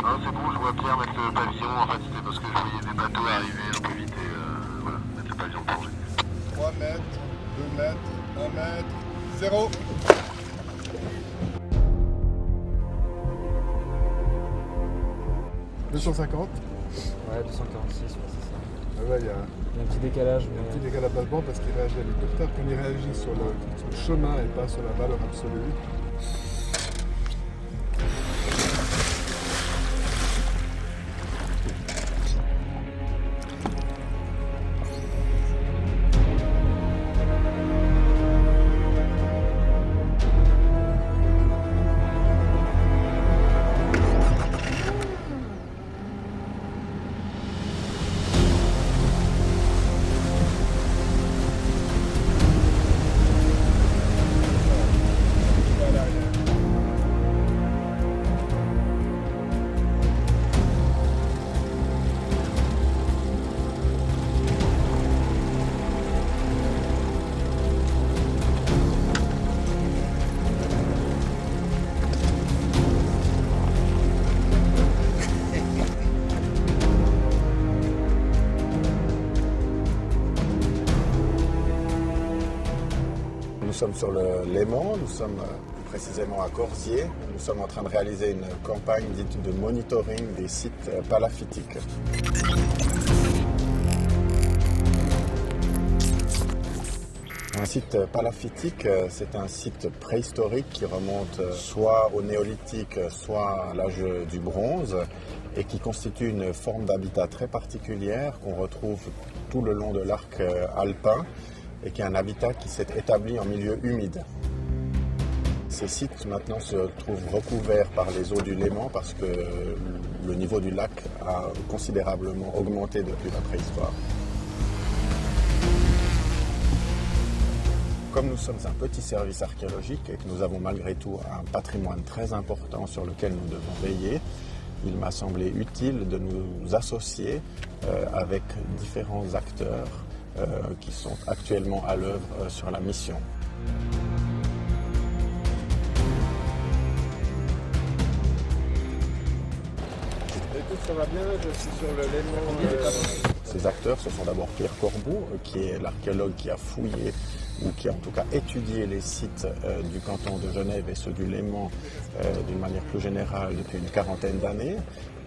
Non, c'est bon, je vois bien mettre le pavillon. En fait, c'était parce que je voyais des bateaux arriver un peu vite et voilà, mettre le pavillon de plongée. 3 mètres, 2 mètres, 1 mètre, 0. « 250 » Ouais, 246, ouais, c'est ça. Ah ouais, il y a Il y a un petit décalage, un mais petit décalage d'allemand parce qu'il réagit à l'hélicoptère. Quand il réagit sur le chemin et pas sur la valeur absolue. Nous sommes sur le Léman, nous sommes précisément à Corzier. Nous sommes en train de réaliser une campagne dite de monitoring des sites palafitiques. Un site palaphytique, c'est un site préhistorique qui remonte soit au néolithique, soit à l'âge du bronze et qui constitue une forme d'habitat très particulière qu'on retrouve tout le long de l'arc alpin et qui est un habitat qui s'est établi en milieu humide. Ces sites maintenant se trouvent recouverts par les eaux du Léman parce que le niveau du lac a considérablement augmenté depuis la préhistoire. Comme nous sommes un petit service archéologique et que nous avons malgré tout un patrimoine très important sur lequel nous devons veiller, il m'a semblé utile de nous associer avec différents acteurs qui sont actuellement à l'œuvre sur la mission. Écoute, ça va bien, je suis sur le Léman. Ces acteurs, ce sont d'abord Pierre Corboux, qui est l'archéologue qui a fouillé ou qui a en tout cas étudié les sites du canton de Genève et ceux du Léman d'une manière plus générale depuis une quarantaine d'années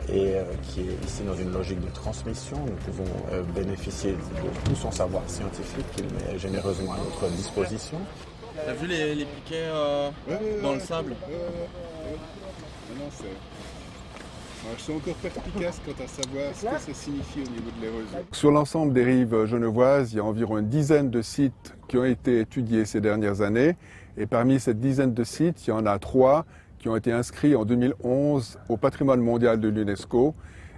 et qui est ici dans une logique de transmission. Nous pouvons bénéficier de tout son savoir scientifique qu'il met généreusement à notre disposition. T'as vu les piquets dans le sable? Non, je suis encore perspicace quant à savoir ce que ça signifie au niveau de l'érosion. Sur l'ensemble des rives genevoises, il y a environ une dizaine de sites qui ont été étudiés ces dernières années. Et parmi cette dizaine de sites, il y en a 3 qui ont été inscrits en 2011 au patrimoine mondial de l'UNESCO.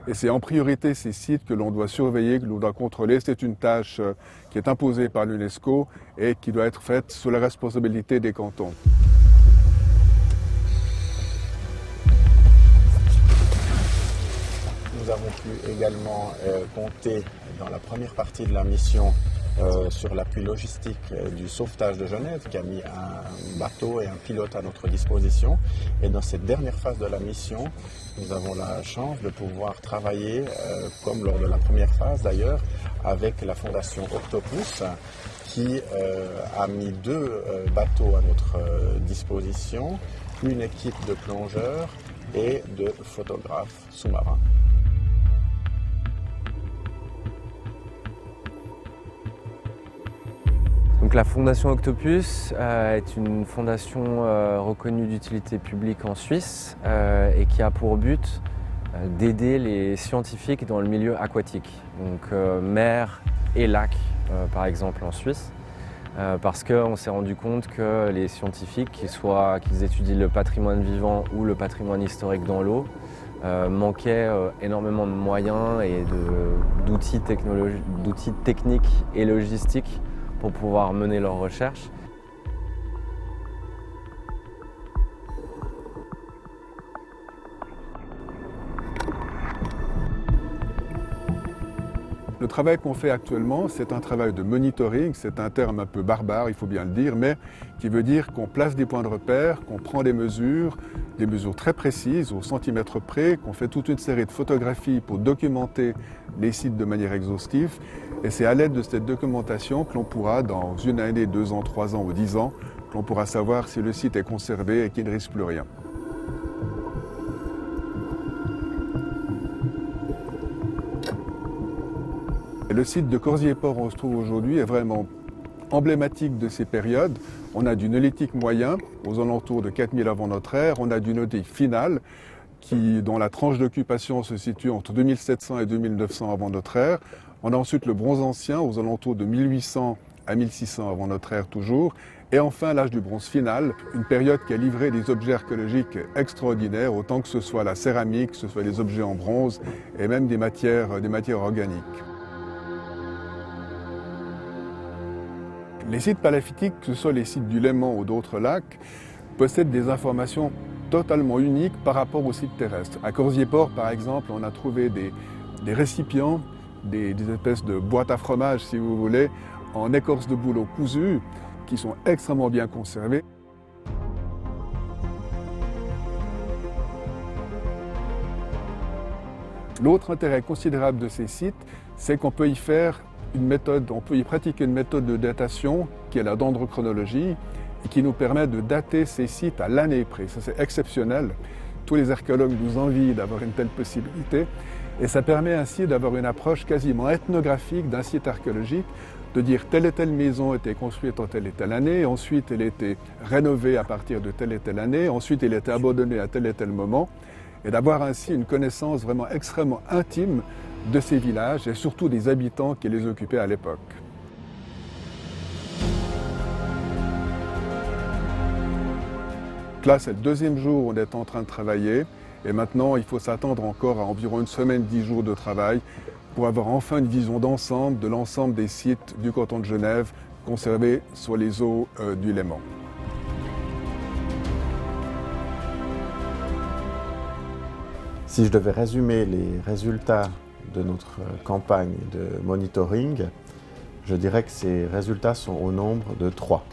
Et c'est en priorité ces sites que l'on doit surveiller, que l'on doit contrôler. C'est une tâche qui est imposée par l'UNESCO et qui doit être faite sous la responsabilité des cantons. Nous avons pu également compter dans la première partie de la mission sur l'appui logistique du sauvetage de Genève qui a mis un bateau et un pilote à notre disposition. Et dans cette dernière phase de la mission, nous avons la chance de pouvoir travailler, comme lors de la première phase d'ailleurs, avec la fondation Octopus qui a mis 2 bateaux à notre disposition, une équipe de plongeurs et de photographes sous-marins. Donc la fondation Octopus est une fondation reconnue d'utilité publique en Suisse et qui a pour but d'aider les scientifiques dans le milieu aquatique, donc mer et lac par exemple en Suisse, parce qu'on s'est rendu compte que les scientifiques, qu'ils étudient le patrimoine vivant ou le patrimoine historique dans l'eau, manquaient énormément de moyens et d'outils techniques et logistiques pour pouvoir mener leurs recherches. Le travail qu'on fait actuellement, c'est un travail de monitoring, c'est un terme un peu barbare, il faut bien le dire, mais qui veut dire qu'on place des points de repère, qu'on prend des mesures, des mesures très précises, au centimètre près, qu'on fait toute une série de photographies pour documenter les sites de manière exhaustive. Et c'est à l'aide de cette documentation que l'on pourra, dans une année, 2 ans, 3 ans ou 10 ans, que l'on pourra savoir si le site est conservé et qu'il ne risque plus rien. Et le site de Corzier-Port où on se trouve aujourd'hui est vraiment emblématique de ces périodes. On a du néolithique moyen, aux alentours de 4000 avant notre ère. On a du néolithique final, dont la tranche d'occupation se situe entre 2700 et 2900 avant notre ère. On a ensuite le bronze ancien, aux alentours de 1800 à 1600 avant notre ère toujours. Et enfin l'âge du bronze final, une période qui a livré des objets archéologiques extraordinaires, autant que ce soit la céramique, que ce soit des objets en bronze et même des matières organiques. Les sites palafitiques, que ce soit les sites du Léman ou d'autres lacs, possèdent des informations totalement uniques par rapport aux sites terrestres. À Corzier-Port, par exemple, on a trouvé des récipients, des espèces de boîtes à fromage, si vous voulez, en écorce de bouleau cousu, qui sont extrêmement bien conservés. L'autre intérêt considérable de ces sites, c'est qu'on peut y pratiquer une méthode de datation qui est la dendrochronologie et qui nous permet de dater ces sites à l'année près. Ça, c'est exceptionnel. Tous les archéologues nous envient d'avoir une telle possibilité et ça permet ainsi d'avoir une approche quasiment ethnographique d'un site archéologique, de dire telle et telle maison a été construite en telle et telle année, ensuite elle a été rénovée à partir de telle et telle année, ensuite elle a été abandonnée à tel et tel moment, et d'avoir ainsi une connaissance vraiment extrêmement intime de ces villages et surtout des habitants qui les occupaient à l'époque. Là, c'est le deuxième jour où on est en train de travailler et maintenant il faut s'attendre encore à environ une semaine, 10 jours de travail pour avoir enfin une vision d'ensemble de l'ensemble des sites du canton de Genève conservés sur les eaux du Léman. Si je devais résumer les résultats de notre campagne de monitoring, je dirais que ces résultats sont au nombre de 3.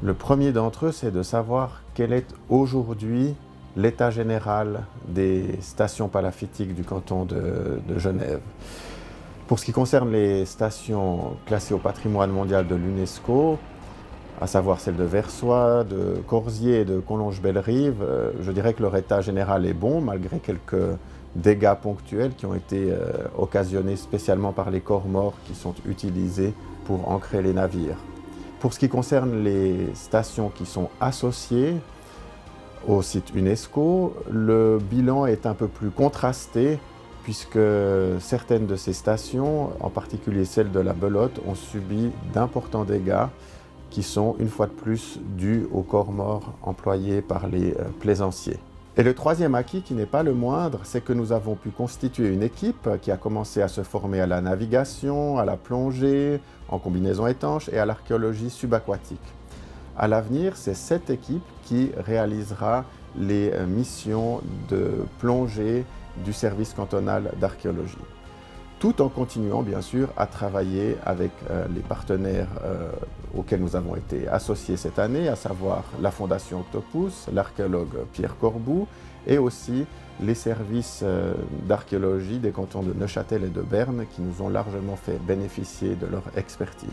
Le premier d'entre eux, c'est de savoir quel est aujourd'hui l'état général des stations palafitiques du canton de Genève. Pour ce qui concerne les stations classées au patrimoine mondial de l'UNESCO, à savoir celles de Versoix, de Corzier et de Collonges-Bellerive, je dirais que leur état général est bon, malgré quelques dégâts ponctuels qui ont été occasionnés spécialement par les corps morts qui sont utilisés pour ancrer les navires. Pour ce qui concerne les stations qui sont associées au site UNESCO, le bilan est un peu plus contrasté puisque certaines de ces stations, en particulier celle de la Belote, ont subi d'importants dégâts qui sont une fois de plus dus aux corps morts employés par les plaisanciers. Et le troisième acquis, qui n'est pas le moindre, c'est que nous avons pu constituer une équipe qui a commencé à se former à la navigation, à la plongée, en combinaison étanche et à l'archéologie subaquatique. À l'avenir, c'est cette équipe qui réalisera les missions de plongée du service cantonal d'archéologie, tout en continuant bien sûr à travailler avec les partenaires auxquels nous avons été associés cette année, à savoir la Fondation Octopus, l'archéologue Pierre Corboux et aussi les services d'archéologie des cantons de Neuchâtel et de Berne qui nous ont largement fait bénéficier de leur expertise.